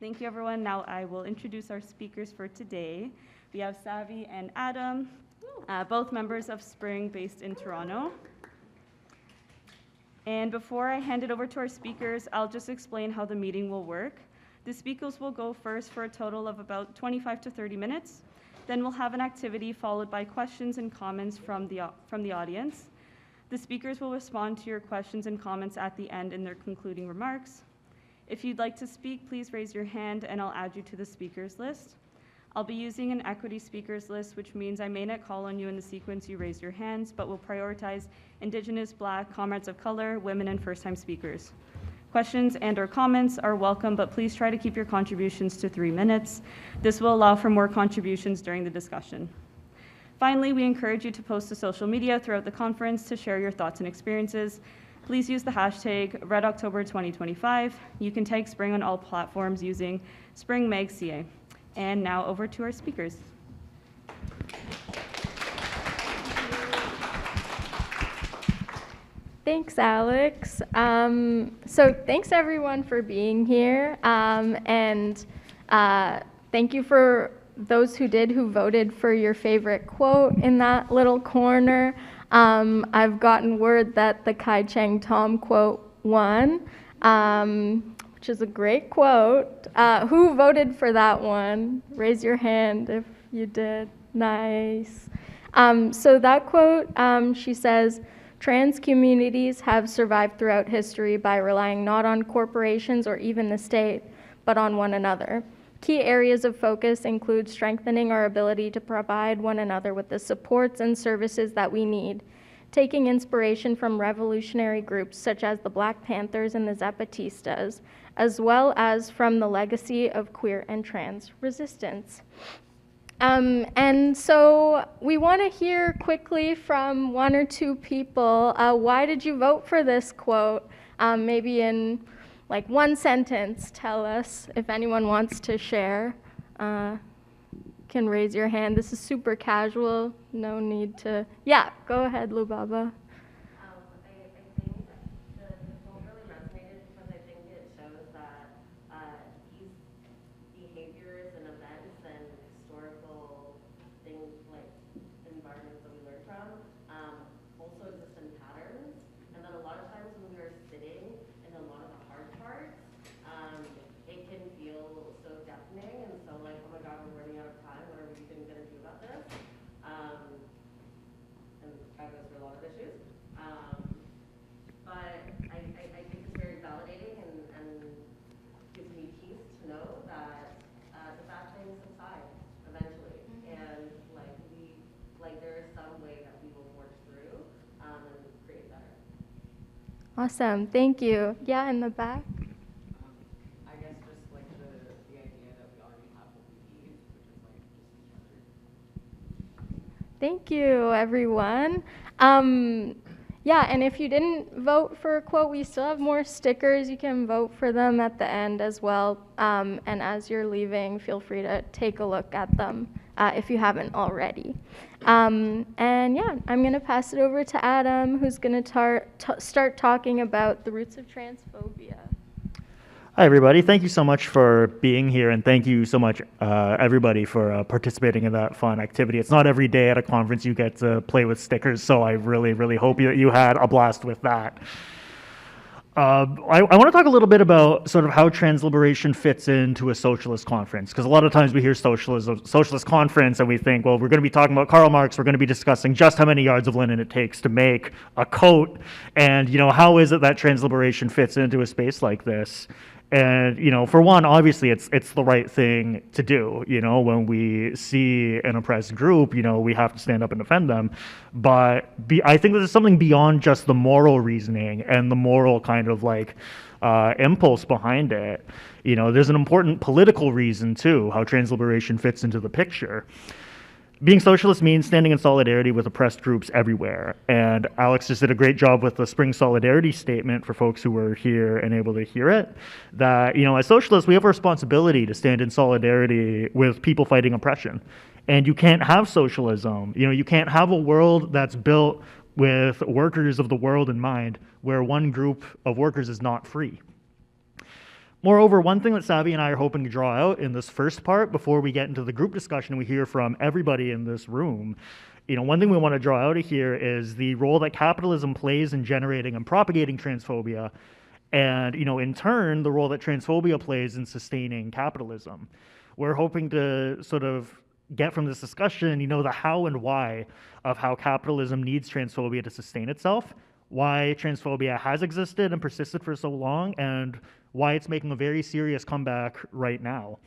Thank you, everyone. Now I will introduce our speakers for today. We have Savi and Adam, both members of Spring based in Toronto. And before I hand it over to our speakers, I'll just explain how the meeting will work. The speakers will go first for a total of about 25 to 30 minutes. Then we'll have an activity followed by questions and comments from the audience. The speakers will respond to your questions and comments at the end in their concluding remarks. If you'd like to speak, please raise your hand and I'll add you to the speakers list. I'll be using an equity speakers list, which means I may not call on you in the sequence you raise your hands, but will prioritize Indigenous, Black, comrades of color, women, and first-time speakers. Questions and/or comments are welcome, but please try to keep your contributions to 3 minutes. This will allow for more contributions during the discussion. Finally, we encourage you to post to social media throughout the conference to share your thoughts and experiences. Please use the hashtag RedOctober2025. You can tag Spring on all platforms using SpringMag.ca. And now over to our speakers. Thanks, Alex. So thanks everyone for being here. And thank you for those who voted for your favorite quote in that little corner. I've gotten word that the Kai Cheng Tom quote won, which is a great quote. Who voted for that one? Raise your hand if you did. Nice. So that quote, she says, "Trans communities have survived throughout history by relying not on corporations or even the state, but on one another. Key areas of focus include strengthening our ability to provide one another with the supports and services that we need, taking inspiration from revolutionary groups such as the Black Panthers and the Zapatistas, as well as from the legacy of queer and trans resistance." And so we want to hear quickly from 1 or 2 people, why did you vote for this quote? Maybe in like 1 sentence, tell us if anyone wants to share. Can raise your hand. This is super casual, no need to, yeah, go ahead, Lubaba. I think the quote really resonated because I think it shows that these behaviors and events and historical things like environments that we learn from also exist in patterns, and that a lot of times when we are sitting in a lot of the hard parts, it can feel so deafening and so like, oh my god, we're running out of time, what are we even going to do about this? And that goes for a lot of issues. But I think it's very validating and gives me peace to know that the bad things subside eventually. And there is some way that we will forge through and create better. Awesome, thank you. Yeah, in the back. I guess just like the idea that we already have what we need, which is like just each other. Thank you, everyone. Yeah, and if you didn't vote for a quote, we still have more stickers. You can vote for them at the end as well. And as you're leaving, feel free to take a look at them if you haven't already. And yeah, I'm going to pass it over to Adam, who's going to start talking about the roots of transphobia. Hi, everybody. Thank you so much for being here, and thank you so much, everybody, for participating in that fun activity. It's not every day at a conference you get to play with stickers, so I really, really hope that you had a blast with that. I want to talk a little bit about sort of how trans liberation fits into a socialist conference, because a lot of times we hear socialist conference and we think, well, we're going to be talking about Karl Marx, we're going to be discussing just how many yards of linen it takes to make a coat, and how is it that trans liberation fits into a space like this? And, for one, obviously it's the right thing to do. When we see an oppressed group, we have to stand up and defend them. But I think there's something beyond just the moral reasoning and the moral kind of impulse behind it. There's an important political reason too, how trans liberation fits into the picture. Being socialist means standing in solidarity with oppressed groups everywhere. And Alex just did a great job with the Spring Solidarity Statement for folks who were here and able to hear it, that, as socialists, we have a responsibility to stand in solidarity with people fighting oppression. And you can't have socialism. You can't have a world that's built with workers of the world in mind, where one group of workers is not free. Moreover, one thing that Savi and I are hoping to draw out in this first part before we get into the group discussion we hear from everybody in this room, one thing we want to draw out of here is the role that capitalism plays in generating and propagating transphobia, and in turn, the role that transphobia plays in sustaining capitalism. We're hoping to sort of get from this discussion, the how and why of how capitalism needs transphobia to sustain itself, why transphobia has existed and persisted for so long, and why it's making a very serious comeback right now.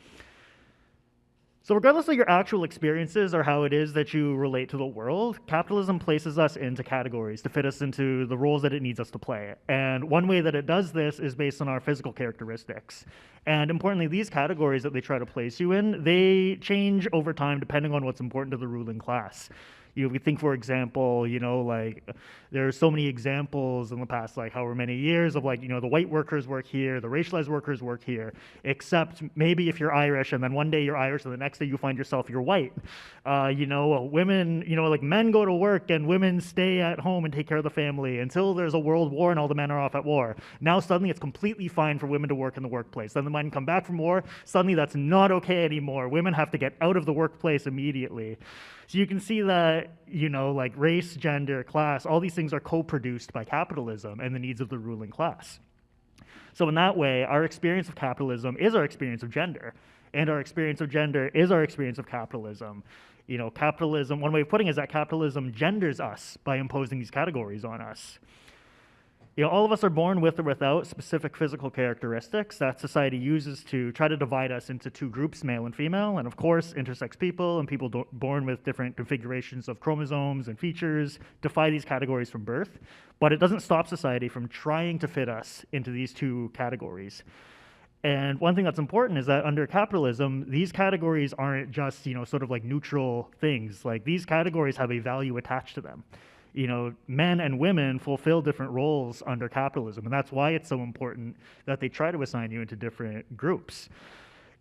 So regardless of your actual experiences or how it is that you relate to the world, capitalism places us into categories to fit us into the roles that it needs us to play. And one way that it does this is based on our physical characteristics. And importantly, these categories that they try to place you in, they change over time depending on what's important to the ruling class. We think, for example, there are so many examples in the past, however many years of the white workers work here, the racialized workers work here, except maybe if you're Irish and then one day you're Irish and the next day you find yourself you're white. Women, men go to work and women stay at home and take care of the family until there's a world war and all the men are off at war. Now suddenly it's completely fine for women to work in the workplace. Then the men come back from war, suddenly that's not okay anymore. Women have to get out of the workplace immediately. So you can see that, race, gender, class, all these things are co-produced by capitalism and the needs of the ruling class. So in that way, our experience of capitalism is our experience of gender, and our experience of gender is our experience of capitalism. Capitalism, one way of putting it is that capitalism genders us by imposing these categories on us. All of us are born with or without specific physical characteristics that society uses to try to divide us into two groups, male and female, and of course, intersex people and people born with different configurations of chromosomes and features defy these categories from birth, but it doesn't stop society from trying to fit us into these two categories. And one thing that's important is that under capitalism, these categories aren't just, sort of neutral things. These categories have a value attached to them. Men and women fulfill different roles under capitalism, and that's why it's so important that they try to assign you into different groups.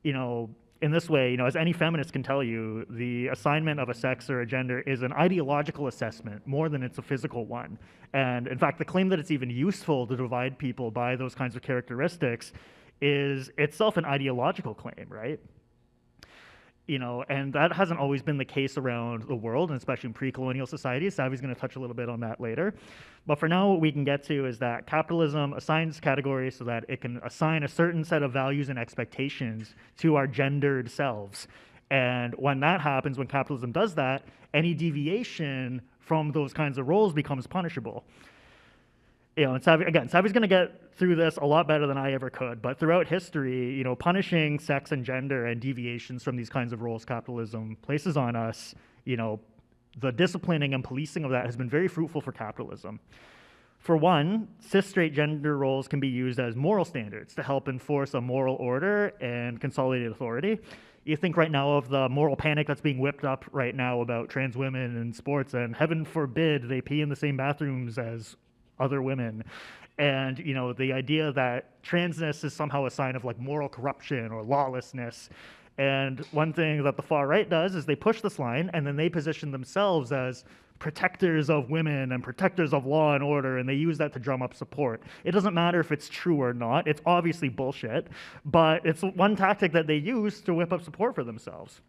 In this way, as any feminist can tell you, the assignment of a sex or a gender is an ideological assessment more than it's a physical one. And in fact, the claim that it's even useful to divide people by those kinds of characteristics is itself an ideological claim, right? And that hasn't always been the case around the world, and especially in pre-colonial societies. Savi's going to touch a little bit on that later. But for now, what we can get to is that capitalism assigns categories so that it can assign a certain set of values and expectations to our gendered selves. And when that happens, when capitalism does that, any deviation from those kinds of roles becomes punishable. And Savi's going to get through this a lot better than I ever could, but throughout history, punishing sex and gender and deviations from these kinds of roles capitalism places on us, the disciplining and policing of that has been very fruitful for capitalism. For one, cis-straight gender roles can be used as moral standards to help enforce a moral order and consolidated authority. You think right now of the moral panic that's being whipped up right now about trans women in sports, and heaven forbid they pee in the same bathrooms as other women. And the idea that transness is somehow a sign of moral corruption or lawlessness. And one thing that the far right does is they push this line and then they position themselves as protectors of women and protectors of law and order, and they use that to drum up support. It doesn't matter if it's true or not, it's obviously bullshit, but it's one tactic that they use to whip up support for themselves.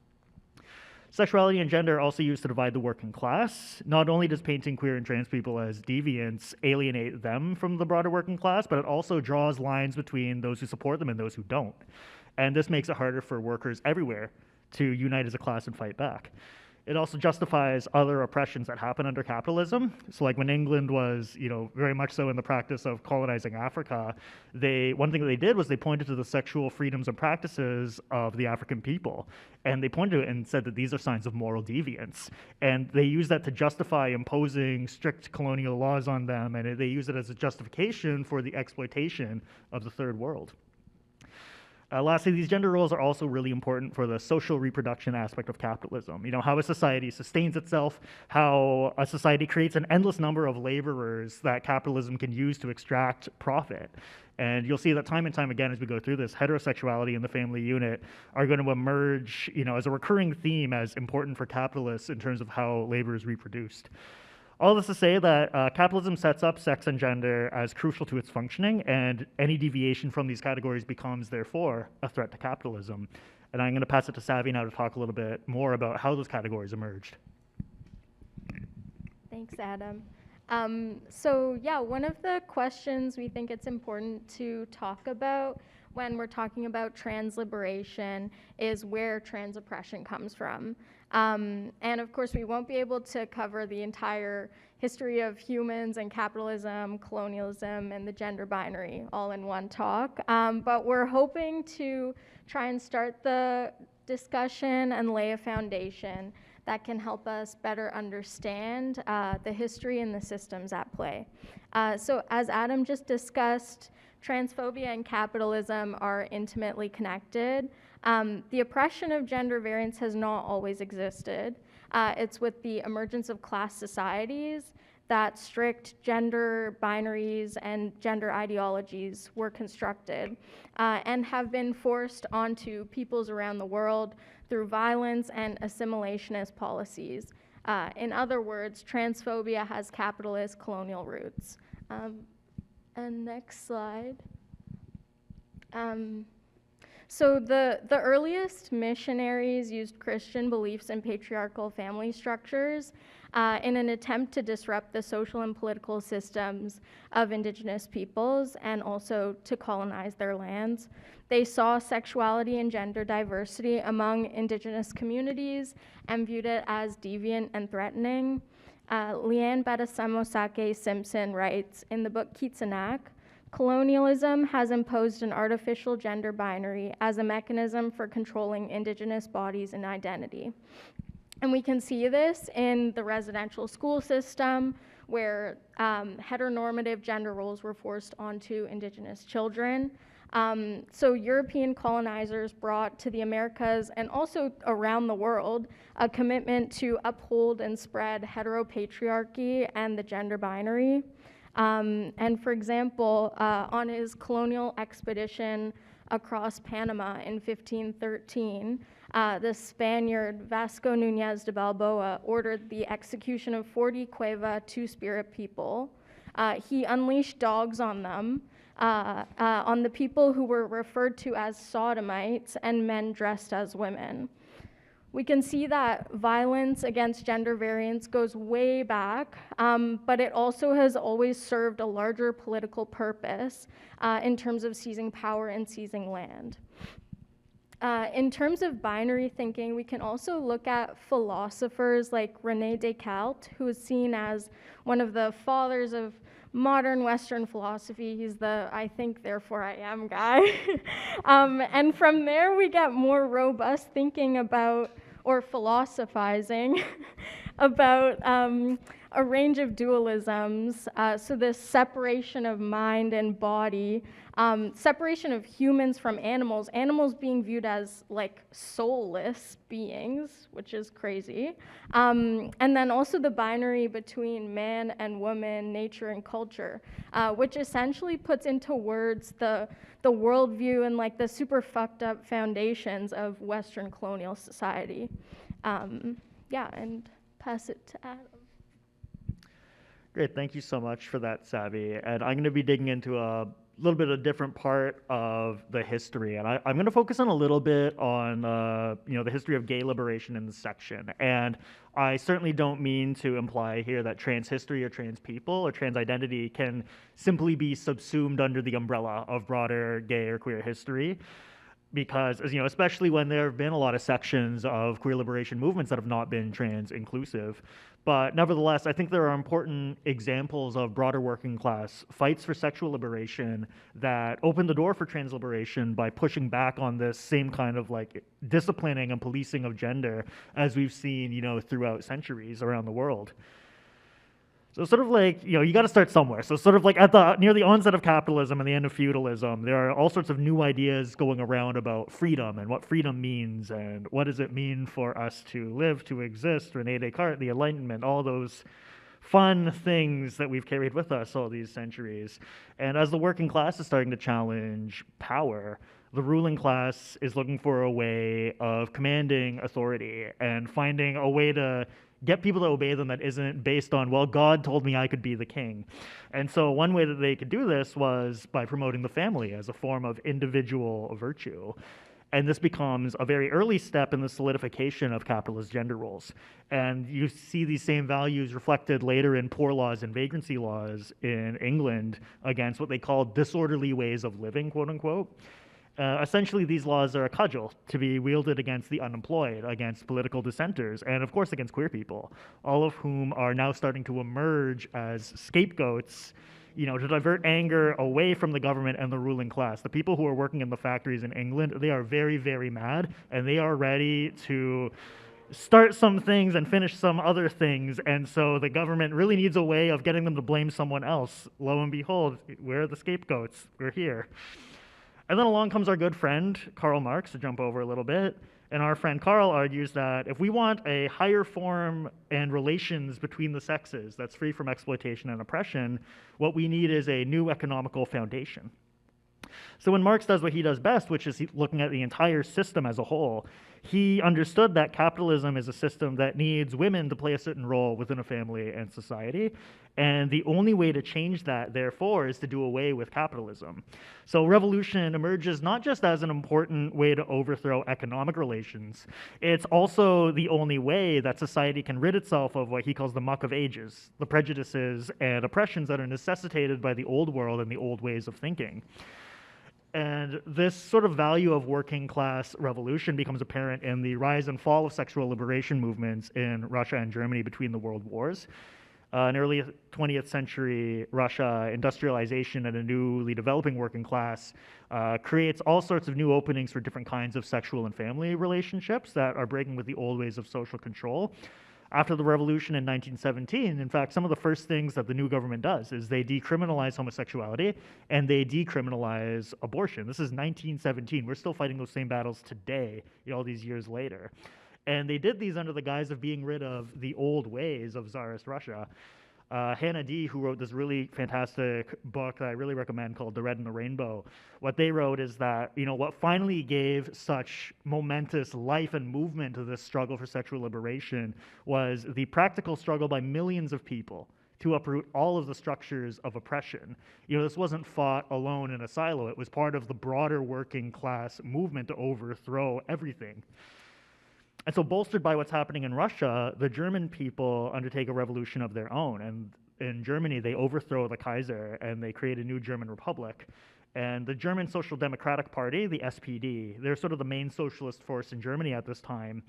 Sexuality and gender are also used to divide the working class. Not only does painting queer and trans people as deviants alienate them from the broader working class, but it also draws lines between those who support them and those who don't. And this makes it harder for workers everywhere to unite as a class and fight back. It also justifies other oppressions that happen under capitalism. So when England was, very much so in the practice of colonizing Africa, one thing that they did was they pointed to the sexual freedoms and practices of the African people. And they pointed to it and said that these are signs of moral deviance. And they used that to justify imposing strict colonial laws on them, and they use it as a justification for the exploitation of the third world. Lastly, these gender roles are also really important for the social reproduction aspect of capitalism. How a society sustains itself, how a society creates an endless number of laborers that capitalism can use to extract profit. And you'll see that time and time again as we go through this, heterosexuality and the family unit are going to emerge, as a recurring theme as important for capitalists in terms of how labor is reproduced. All this to say that capitalism sets up sex and gender as crucial to its functioning, and any deviation from these categories becomes, therefore, a threat to capitalism. And I'm going to pass it to Savi now to talk a little bit more about how those categories emerged. Thanks, Adam. So yeah, one of the questions we think it's important to talk about when we're talking about trans liberation is where trans oppression comes from. And of course, we won't be able to cover the entire history of humans and capitalism, colonialism, and the gender binary all in one talk. But we're hoping to try and start the discussion and lay a foundation that can help us better understand the history and the systems at play. So as Adam just discussed, transphobia and capitalism are intimately connected. The oppression of gender variance has not always existed. It's with the emergence of class societies that strict gender binaries and gender ideologies were constructed and have been forced onto peoples around the world through violence and assimilationist policies. In other words, transphobia has capitalist colonial roots. And next slide. So the earliest missionaries used Christian beliefs and patriarchal family structures in an attempt to disrupt the social and political systems of indigenous peoples and also to colonize their lands. They saw sexuality and gender diversity among indigenous communities and viewed it as deviant and threatening. Leanne Badasamosake Simpson writes in the book Kitsanak, colonialism has imposed an artificial gender binary as a mechanism for controlling indigenous bodies and identity. And we can see this in the residential school system where heteronormative gender roles were forced onto indigenous children. So European colonizers brought to the Americas and also around the world a commitment to uphold and spread heteropatriarchy and the gender binary. And for example, on his colonial expedition across Panama in 1513, the Spaniard Vasco Núñez de Balboa ordered the execution of 40 Cueva Two-Spirit people. He unleashed dogs on them, on the people who were referred to as sodomites and men dressed as women. We can see that violence against gender variance goes way back, but it also has always served a larger political purpose in terms of seizing power and seizing land. In terms of binary thinking, we can also look at philosophers like René Descartes, who is seen as one of the fathers of modern Western philosophy. He's the I think, therefore I am guy. And from there, we get more robust thinking about, or philosophizing, about a range of dualisms. So this separation of mind and body, separation of humans from animals being viewed as like soulless beings, which is crazy. And then also the binary between man and woman, nature and culture, which essentially puts into words the worldview and like the super fucked up foundations of Western colonial society. Yeah, and pass it to Adam. Great, thank you so much for that, Savi. And I'm going to be digging into a little bit of a different part of the history, and I'm going to focus on a little bit on the history of gay liberation in this section. And I certainly don't mean to imply here that trans history or trans people or trans identity can simply be subsumed under the umbrella of broader gay or queer history. Because, especially when there have been a lot of sections of queer liberation movements that have not been trans inclusive. But nevertheless, I think there are important examples of broader working class fights for sexual liberation that open the door for trans liberation by pushing back on this same kind of like disciplining and policing of gender as we've seen, throughout centuries around the world. So sort of like, you got to start somewhere. So sort of like near the onset of capitalism and the end of feudalism, there are all sorts of new ideas going around about freedom and what freedom means and what does it mean for us to live, to exist, René Descartes, the Enlightenment, all those fun things that we've carried with us all these centuries. And as the working class is starting to challenge power, the ruling class is looking for a way of commanding authority and finding a way to get people to obey them that isn't based on, well, God told me I could be the king. And so one way that they could do this was by promoting the family as a form of individual virtue. And this becomes a very early step in the solidification of capitalist gender roles. And you see these same values reflected later in poor laws and vagrancy laws in England against what they call disorderly ways of living, quote unquote. Essentially, these laws are a cudgel to be wielded against the unemployed, against political dissenters, and of course against queer people, all of whom are now starting to emerge as scapegoats, to divert anger away from the government and the ruling class. The people who are working in the factories in England, they are very, very mad, and they are ready to start some things and finish some other things. And so the government really needs a way of getting them to blame someone else. Lo and behold, we're the scapegoats. We're here. And then along comes our good friend, Karl Marx, to jump over a little bit. And our friend Karl argues that if we want a higher form and relations between the sexes that's free from exploitation and oppression, what we need is a new economical foundation. So when Marx does what he does best, which is looking at the entire system as a whole, he understood that capitalism is a system that needs women to play a certain role within a family and society. And the only way to change that, therefore, is to do away with capitalism. So revolution emerges not just as an important way to overthrow economic relations, it's also the only way that society can rid itself of what he calls the muck of ages, the prejudices and oppressions that are necessitated by the old world and the old ways of thinking. And this sort of value of working class revolution becomes apparent in the rise and fall of sexual liberation movements in Russia and Germany between the world wars. In early 20th century Russia, industrialization and a newly developing working class creates all sorts of new openings for different kinds of sexual and family relationships that are breaking with the old ways of social control. After the revolution in 1917, in fact, some of the first things that the new government does is they decriminalize homosexuality and they decriminalize abortion. This is 1917. We're still fighting those same battles today, all these years later. And they did these under the guise of being rid of the old ways of Tsarist Russia. Hannah D., who wrote this really fantastic book that I really recommend called The Red and the Rainbow, what they wrote is that, what finally gave such momentous life and movement to this struggle for sexual liberation was the practical struggle by millions of people to uproot all of the structures of oppression. This wasn't fought alone in a silo. It was part of the broader working class movement to overthrow everything. And so bolstered by what's happening in Russia, the German people undertake a revolution of their own. And in Germany, they overthrow the Kaiser and they create a new German republic. And the German Social Democratic Party, the SPD, they're sort of the main socialist force in Germany at this time.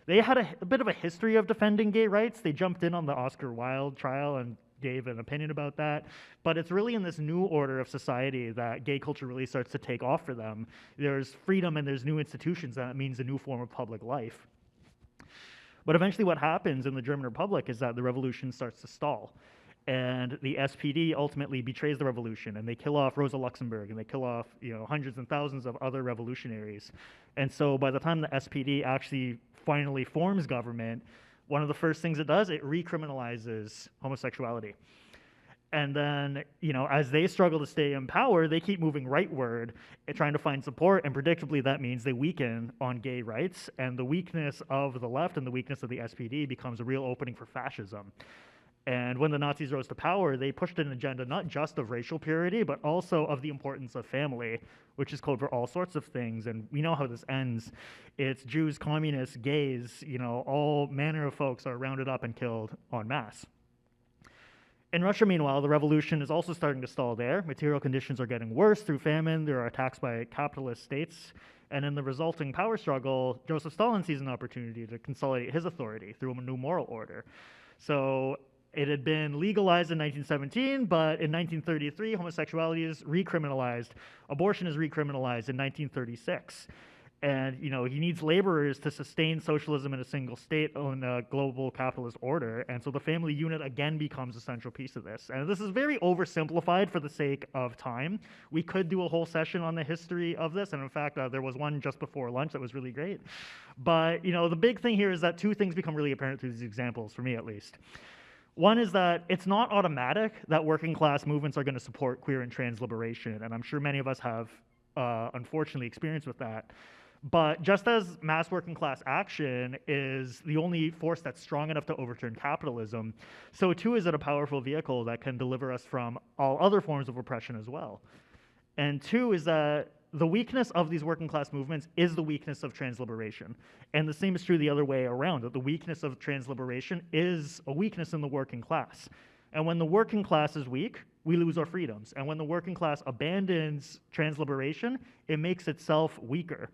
They had a bit of a history of defending gay rights. They jumped in on the Oscar Wilde trial and gave an opinion about that. But it's really in this new order of society that gay culture really starts to take off for them. There's freedom and there's new institutions, and that means a new form of public life. But eventually what happens in the German Republic is that the revolution starts to stall. And the SPD ultimately betrays the revolution, and they kill off Rosa Luxemburg, and they kill off hundreds and thousands of other revolutionaries. And so by the time the SPD actually finally forms government, one of the first things it does, it recriminalizes homosexuality. And then, as they struggle to stay in power, they keep moving rightward, trying to find support, and predictably that means they weaken on gay rights, and the weakness of the left and the weakness of the SPD becomes a real opening for fascism. And when the Nazis rose to power, they pushed an agenda not just of racial purity, but also of the importance of family, which is code for all sorts of things. And we know how this ends. It's Jews, communists, gays, all manner of folks are rounded up and killed en masse. In Russia, meanwhile, the revolution is also starting to stall there. Material conditions are getting worse through famine. There are attacks by capitalist states. And in the resulting power struggle, Joseph Stalin sees an opportunity to consolidate his authority through a new moral order. So it had been legalized in 1917, but in 1933, homosexuality is recriminalized. Abortion is recriminalized in 1936. And, he needs laborers to sustain socialism in a single state in a global capitalist order. And so the family unit again becomes a central piece of this. And this is very oversimplified for the sake of time. We could do a whole session on the history of this. And in fact, there was one just before lunch that was really great. But, the big thing here is that two things become really apparent through these examples, for me at least. One is that it's not automatic that working class movements are going to support queer and trans liberation. And I'm sure many of us have, unfortunately, experience with that. But just as mass working class action is the only force that's strong enough to overturn capitalism, so too is it a powerful vehicle that can deliver us from all other forms of oppression as well. And two is that the weakness of these working class movements is the weakness of trans liberation. And the same is true the other way around, that the weakness of trans liberation is a weakness in the working class. And when the working class is weak, we lose our freedoms. And when the working class abandons trans liberation, it makes itself weaker.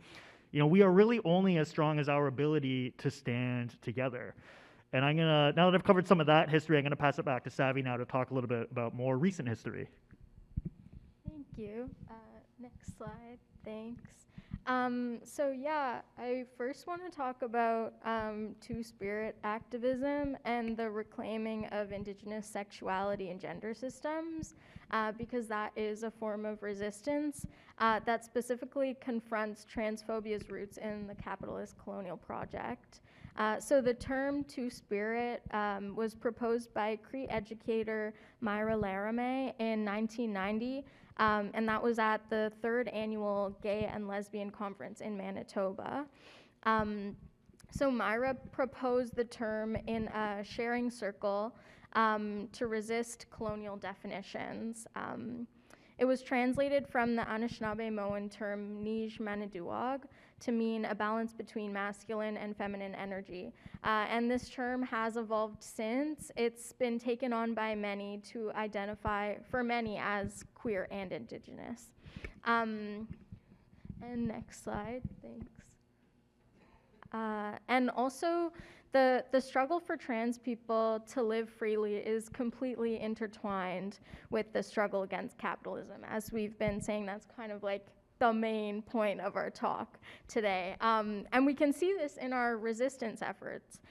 We are really only as strong as our ability to stand together. And now that I've covered some of that history, I'm gonna pass it back to Savi now to talk a little bit about more recent history. Thank you. Next slide. Thanks. So yeah, I first want to talk about two-spirit activism and the reclaiming of Indigenous sexuality and gender systems, because that is a form of resistance that specifically confronts transphobia's roots in the capitalist colonial project. So the term two-spirit was proposed by Cree educator Myra Laramie in 1990, and that was at the 3rd annual Gay and Lesbian Conference in Manitoba. So Myra proposed the term in a sharing circle to resist colonial definitions. It was translated from the Anishinaabe-Moan term Nij Maniduog to mean a balance between masculine and feminine energy. And this term has evolved since. It's been taken on by many to identify, for many, as queer and Indigenous. And next slide, thanks. And also, the struggle for trans people to live freely is completely intertwined with the struggle against capitalism. As we've been saying, that's kind of like the main point of our talk today. And we can see this in our resistance efforts.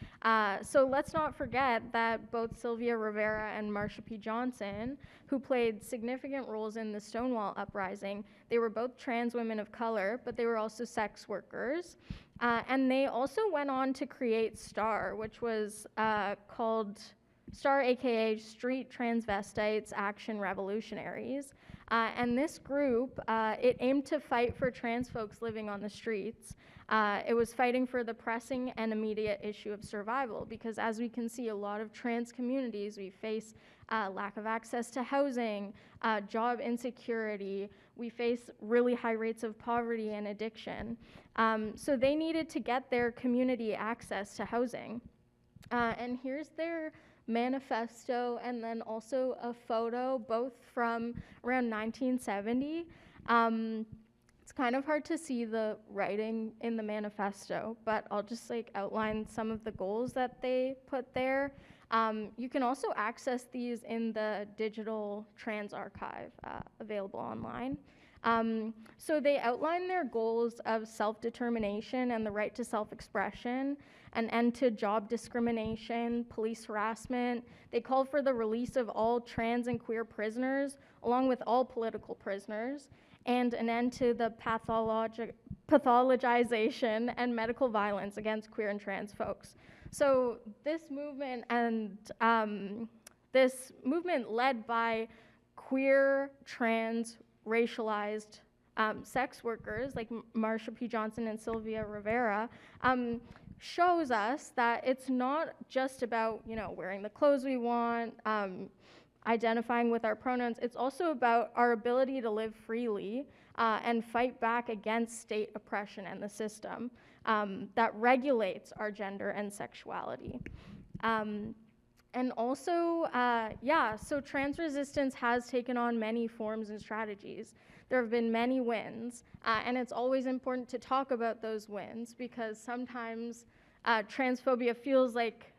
So let's not forget that both Sylvia Rivera and Marsha P. Johnson, who played significant roles in the Stonewall Uprising, they were both trans women of color, but they were also sex workers. And they also went on to create STAR, which was called STAR, aka Street Transvestites Action Revolutionaries. And this group, it aimed to fight for trans folks living on the streets. It was fighting for the pressing and immediate issue of survival, because as we can see, a lot of trans communities, we face lack of access to housing, job insecurity, we face really high rates of poverty and addiction. So they needed to get their community access to housing. And here's their manifesto, and then also a photo, both from around 1970. It's kind of hard to see the writing in the manifesto, but I'll just outline some of the goals that they put there. You can also access these in the digital trans archive available online. So they outline their goals of self-determination and the right to self-expression, an end to job discrimination, police harassment. They call for the release of all trans and queer prisoners, along with all political prisoners, and an end to the pathologization and medical violence against queer and trans folks. So this movement led by queer, trans, racialized sex workers like Marsha P. Johnson and Sylvia Rivera shows us that it's not just about wearing the clothes we want, identifying with our pronouns. It's also about our ability to live freely and fight back against state oppression and the system that regulates our gender and sexuality. And also, so trans resistance has taken on many forms and strategies. There have been many wins, and it's always important to talk about those wins, because sometimes transphobia feels like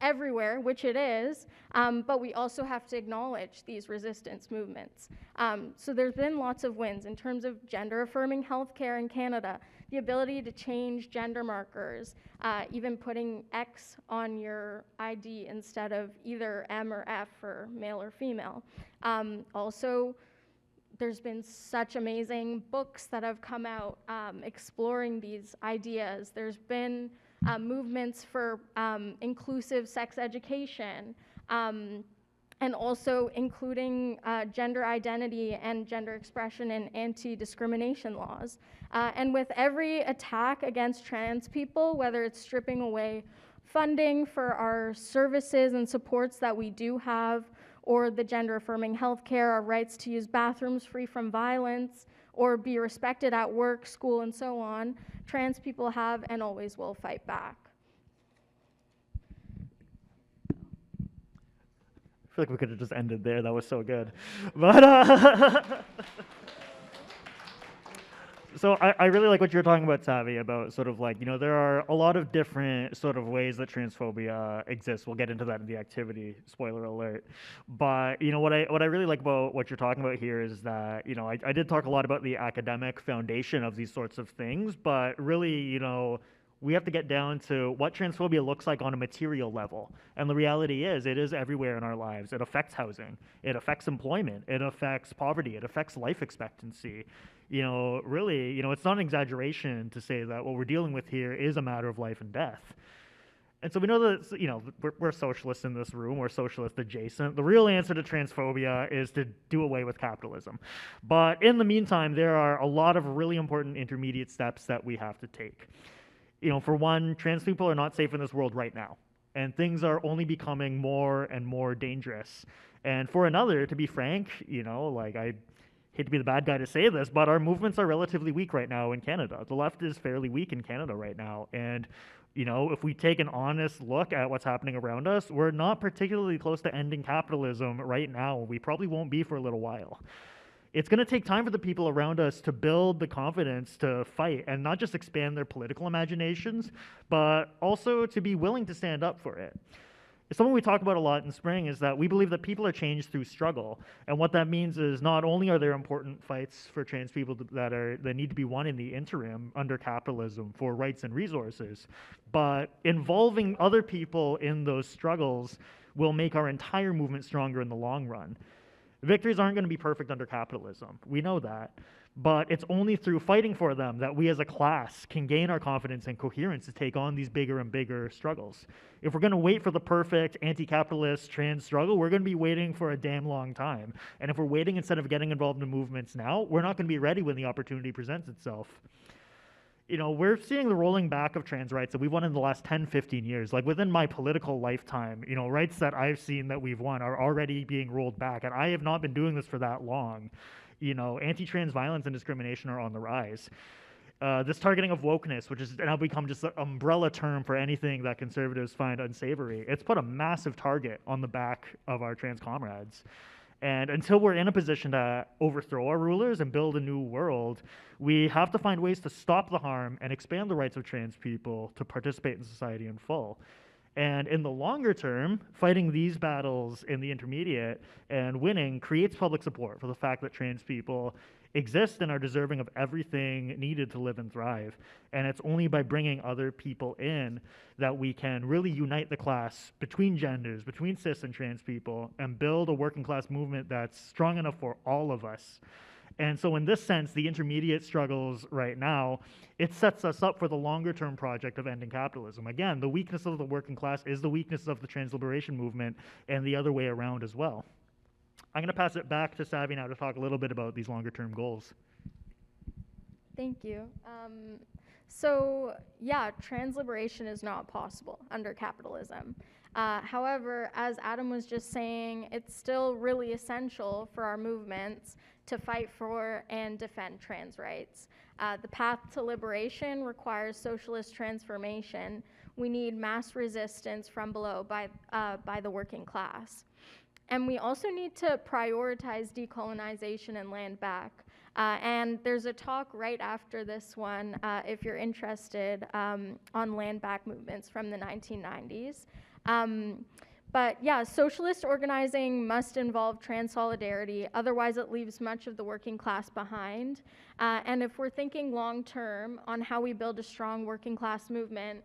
everywhere, which it is, but we also have to acknowledge these resistance movements. So there's been lots of wins in terms of gender-affirming healthcare in Canada, the ability to change gender markers, even putting X on your ID instead of either M or F for male or female. Also, there's been such amazing books that have come out exploring these ideas. There's been movements for inclusive sex education, and also including gender identity and gender expression in anti-discrimination laws. And with every attack against trans people, whether it's stripping away funding for our services and supports that we do have, or the gender-affirming healthcare, our rights to use bathrooms free from violence, or be respected at work, school, and so on, trans people have and always will fight back. I feel like we could have just ended there. That was so good. But so I really like what you're talking about, Savi, about sort of like, there are a lot of different sort of ways that transphobia exists. We'll get into that in the activity, spoiler alert. But, what I really like about what you're talking about here is that, I did talk a lot about the academic foundation of these sorts of things, but really, we have to get down to what transphobia looks like on a material level. And the reality is, it is everywhere in our lives. It affects housing. It affects employment. It affects poverty. It affects life expectancy. Really, it's not an exaggeration to say that what we're dealing with here is a matter of life and death. And so we know that, we're socialists in this room, we're socialist adjacent. The real answer to transphobia is to do away with capitalism. But in the meantime, there are a lot of really important intermediate steps that we have to take. For one, trans people are not safe in this world right now, and things are only becoming more and more dangerous. And for another, to be frank, I hate to be the bad guy to say this, but our movements are relatively weak right now in Canada. The left is fairly weak in Canada right now. And, if we take an honest look at what's happening around us, we're not particularly close to ending capitalism right now. We probably won't be for a little while. It's going to take time for the people around us to build the confidence to fight and not just expand their political imaginations, but also to be willing to stand up for it. Something we talk about a lot in Spring is that we believe that people are changed through struggle. And what that means is not only are there important fights for trans people that need to be won in the interim under capitalism for rights and resources, but involving other people in those struggles will make our entire movement stronger in the long run. Victories aren't going to be perfect under capitalism. We know that. But it's only through fighting for them that we as a class can gain our confidence and coherence to take on these bigger and bigger struggles. If we're going to wait for the perfect anti-capitalist trans struggle, we're going to be waiting for a damn long time. And if we're waiting instead of getting involved in movements now, we're not going to be ready when the opportunity presents itself. We're seeing the rolling back of trans rights that we've won in the last 10, 15 years. Like within my political lifetime, rights that I've seen that we've won are already being rolled back. And I have not been doing this for that long. Anti-trans violence and discrimination are on the rise. This targeting of wokeness, which has now become just an umbrella term for anything that conservatives find unsavory, it's put a massive target on the back of our trans comrades. And until we're in a position to overthrow our rulers and build a new world, we have to find ways to stop the harm and expand the rights of trans people to participate in society in full. And in the longer term, fighting these battles in the intermediate and winning creates public support for the fact that trans people exist and are deserving of everything needed to live and thrive. And it's only by bringing other people in that we can really unite the class between genders, between cis and trans people, and build a working class movement that's strong enough for all of us. And so in this sense, the intermediate struggles right now, it sets us up for the longer term project of ending capitalism. Again, the weakness of the working class is the weakness of the trans liberation movement and the other way around as well. I'm going to pass it back to Savi now to talk a little bit about these longer term goals. Thank you. So yeah, trans liberation is not possible under capitalism. However, as Adam was just saying, it's still really essential for our movements to fight for and defend trans rights. The path to liberation requires socialist transformation. We need mass resistance from below by the working class. And we also need to prioritize decolonization and land back. And there's a talk right after this one, if you're interested, on land back movements from the 1990s. But yeah, socialist organizing must involve trans solidarity, otherwise it leaves much of the working class behind. And if we're thinking long term on how we build a strong working class movement,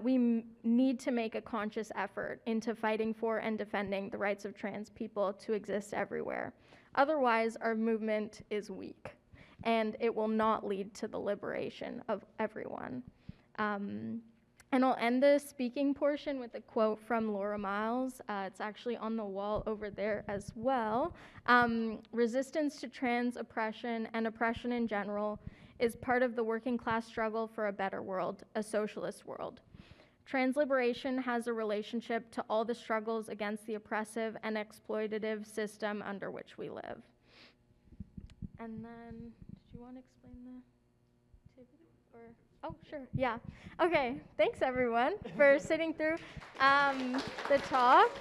we need to make a conscious effort into fighting for and defending the rights of trans people to exist everywhere. Otherwise, our movement is weak, and it will not lead to the liberation of everyone. And I'll end the speaking portion with a quote from Laura Miles. It's actually on the wall over there as well. Resistance to trans oppression and oppression in general is part of the working class struggle for a better world, a socialist world. Trans liberation has a relationship to all the struggles against the oppressive and exploitative system under which we live. And then, did you want to explain the activity? Or, oh, sure, yeah. Okay, thanks everyone for sitting through the talk.